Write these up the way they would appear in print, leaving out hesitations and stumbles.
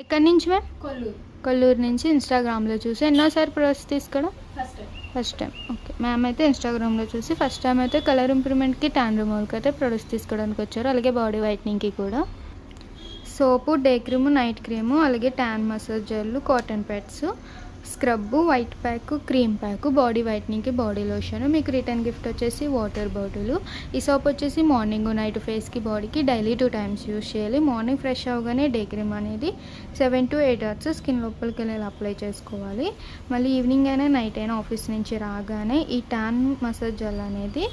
ఎక్కడి నుంచి మ్యామ్? కొల్లూరు. కొల్లూరు నుంచి ఇన్స్టాగ్రామ్లో చూసి ఎన్నోసారి ప్రొడక్ట్స్ తీసుకోవడం? First time. ఓకే, మ్యామ్ అయితే ఇన్స్టాగ్రామ్లో చూసి ఫస్ట్ టైం అయితే కలర్ ఇంప్రూవ్మెంట్కి, ట్యాన్ రిమూవల్కి అయితే ప్రొడక్ట్స్ తీసుకోవడానికి వచ్చారు. అలాగే బాడీ వైట్నింగ్కి కూడా soap, day cream, night cream, అలాగే tan massage gel, cotton pads, scrub, white pack, cream pack, body వైట్నింగ్కి బాడీ లోషన్. మీకు రిటర్న్ గిఫ్ట్ వచ్చేసి వాటర్ బాటిల్. ఈ సోప్ వచ్చేసి మార్నింగ్ నైట్ ఫేస్కి బాడీకి డైలీ 2 times యూస్ చేయాలి. మార్నింగ్ ఫ్రెష్ అవగానే డే క్రీమ్ అనేది 7 to 8 hours స్కిన్ లోపలికి వెళ్ళి అప్లై చేసుకోవాలి. మళ్ళీ ఈవినింగ్ అయినా నైట్ అయినా ఆఫీస్ నుంచి రాగానే ఈ ట్యాన్ మసాజ్ జెల్ అనేది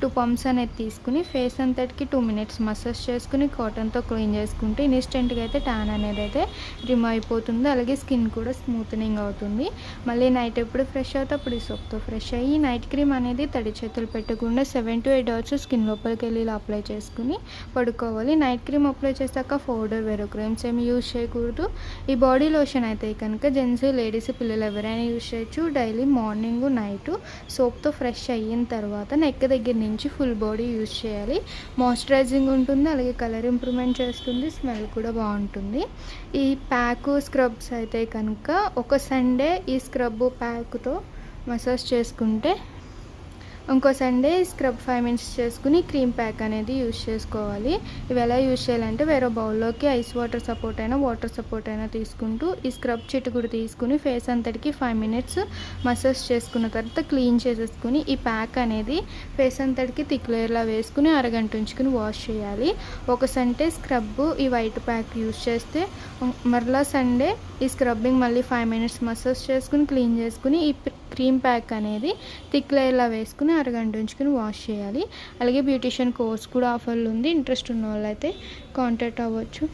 2 pumps అనేది తీసుకుని ఫేస్ అంతటికి 2 minutes మసాజ్ చేసుకుని కాటన్తో క్లీన్ చేసుకుంటే ఇన్స్టెంట్గా అయితే ట్యాన్ అనేది అయితే రిమూవ్ అయిపోతుంది. అలాగే స్కిన్ కూడా స్మూత్నింగ్ అవుతుంది. మళ్ళీ నైట్ ఎప్పుడు ఫ్రెష్ అవుతే అప్పుడు ఈ సోప్తో ఫ్రెష్ అయ్యి నైట్ క్రీమ్ అనేది తడి చేతులు పెట్టకుండా 7 to 8 hours స్కిన్ లోపలికి వెళ్ళి ఇలా అప్లై చేసుకుని పడుకోవాలి. నైట్ క్రీమ్ అప్లై చేశాక పౌడర్, వేరే క్రీమ్స్ ఏమి యూజ్ చేయకూడదు. ఈ బాడీ లోషన్ అయితే కనుక జెంట్స్, లేడీస్, పిల్లలు ఎవరైనా యూజ్ చేయొచ్చు. డైలీ మార్నింగ్ నైట్ సోప్తో ఫ్రెష్ అయిన తర్వాత నెక్ దగ్గర నుంచి ఫుల్ బాడీ యూజ్ చేయాలి. మాయిశ్చరైజింగ్ ఉంటుంది, అలాగే కలర్ ఇంప్రూవ్మెంట్ చేస్తుంది, స్మెల్ కూడా బాగుంటుంది. ఈ ప్యాక్ స్క్రబ్స్ అయితే కనుక ఒక సండే ఈ స్క్రబ్ ప్యాక్తో మసాజ్ చేసుకుంటే ఇంకో సండే స్క్రబ్ 5 minutes చేసుకుని క్రీమ్ ప్యాక్ అనేది యూజ్ చేసుకోవాలి. ఇవి ఎలా యూజ్ చేయాలంటే వేరే బౌల్లోకి ఐస్ వాటర్ సపోర్ట్ అయినా తీసుకుంటూ ఈ స్క్రబ్ చిటుకుడు తీసుకుని ఫేస్ అంతటికి 5 minutes మసాజ్ చేసుకున్న తర్వాత క్లీన్ చేసేసుకుని ఈ ప్యాక్ అనేది ఫేస్ అంతటికి థిక్ లేయర్లా వేసుకుని అరగంట ఉంచుకుని వాష్ చేయాలి. ఒక సండే స్క్రబ్ ఈ వైట్ ప్యాక్ యూజ్ చేస్తే మరలా సండే ఈ స్క్రబ్బింగ్ మళ్ళీ 5 minutes మసాజ్ చేసుకుని క్లీన్ చేసుకుని ఈ క్రీమ్ ప్యాక్ అనేది థిక్ లేయర్లా వేసుకుని అరగంట ఉంచుకుని వాష్ చేయాలి. అలాగే బ్యూటిషియన్ కోర్స్ కూడా ఆఫర్లు ఉంది. ఇంట్రెస్ట్ ఉన్న వాళ్ళు అయితే కాంటాక్ట్ అవ్వచ్చు.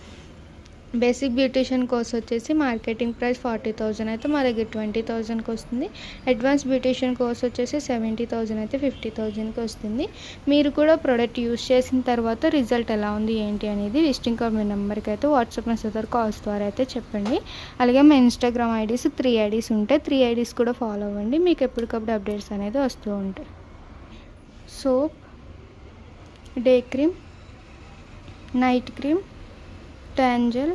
బేసిక్ బ్యూటిషియన్ కోర్స్ వచ్చేసి మార్కెటింగ్ ప్రైస్ 40,000 అయితే మా దగ్గర 20,000కి వస్తుంది. అడ్వాన్స్ బ్యూటిషియన్ కోర్స్ వచ్చేసి 70,000 అయితే 50,000కి వస్తుంది. మీరు కూడా ప్రోడక్ట్ యూస్ చేసిన తర్వాత రిజల్ట్ ఎలా ఉంది ఏంటి అనేది విజిటింగ్ కార్డ్ మీ నెంబర్కి అయితే వాట్సాప్ మెసేజ్ కాల్స్ ద్వారా అయితే చెప్పండి. అలాగే మా ఇన్స్టాగ్రామ్ ఐడీస్ 3 IDs ఉంటాయి. 3 IDs కూడా ఫాలో అవ్వండి, మీకు ఎప్పటికప్పుడు అప్డేట్స్ అనేది వస్తూ ఉంటాయి. Soap, day cream, night cream, tan gel,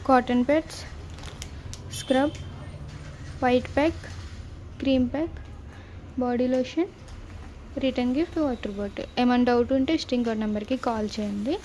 cotton pods, scrub, white pack, cream pack, body lotion, return gift, water bottle. ఏమైనా డౌట్ ఉంటే విజిటింగ్ కార్డ్ నెంబర్కి కాల్ చేయండి.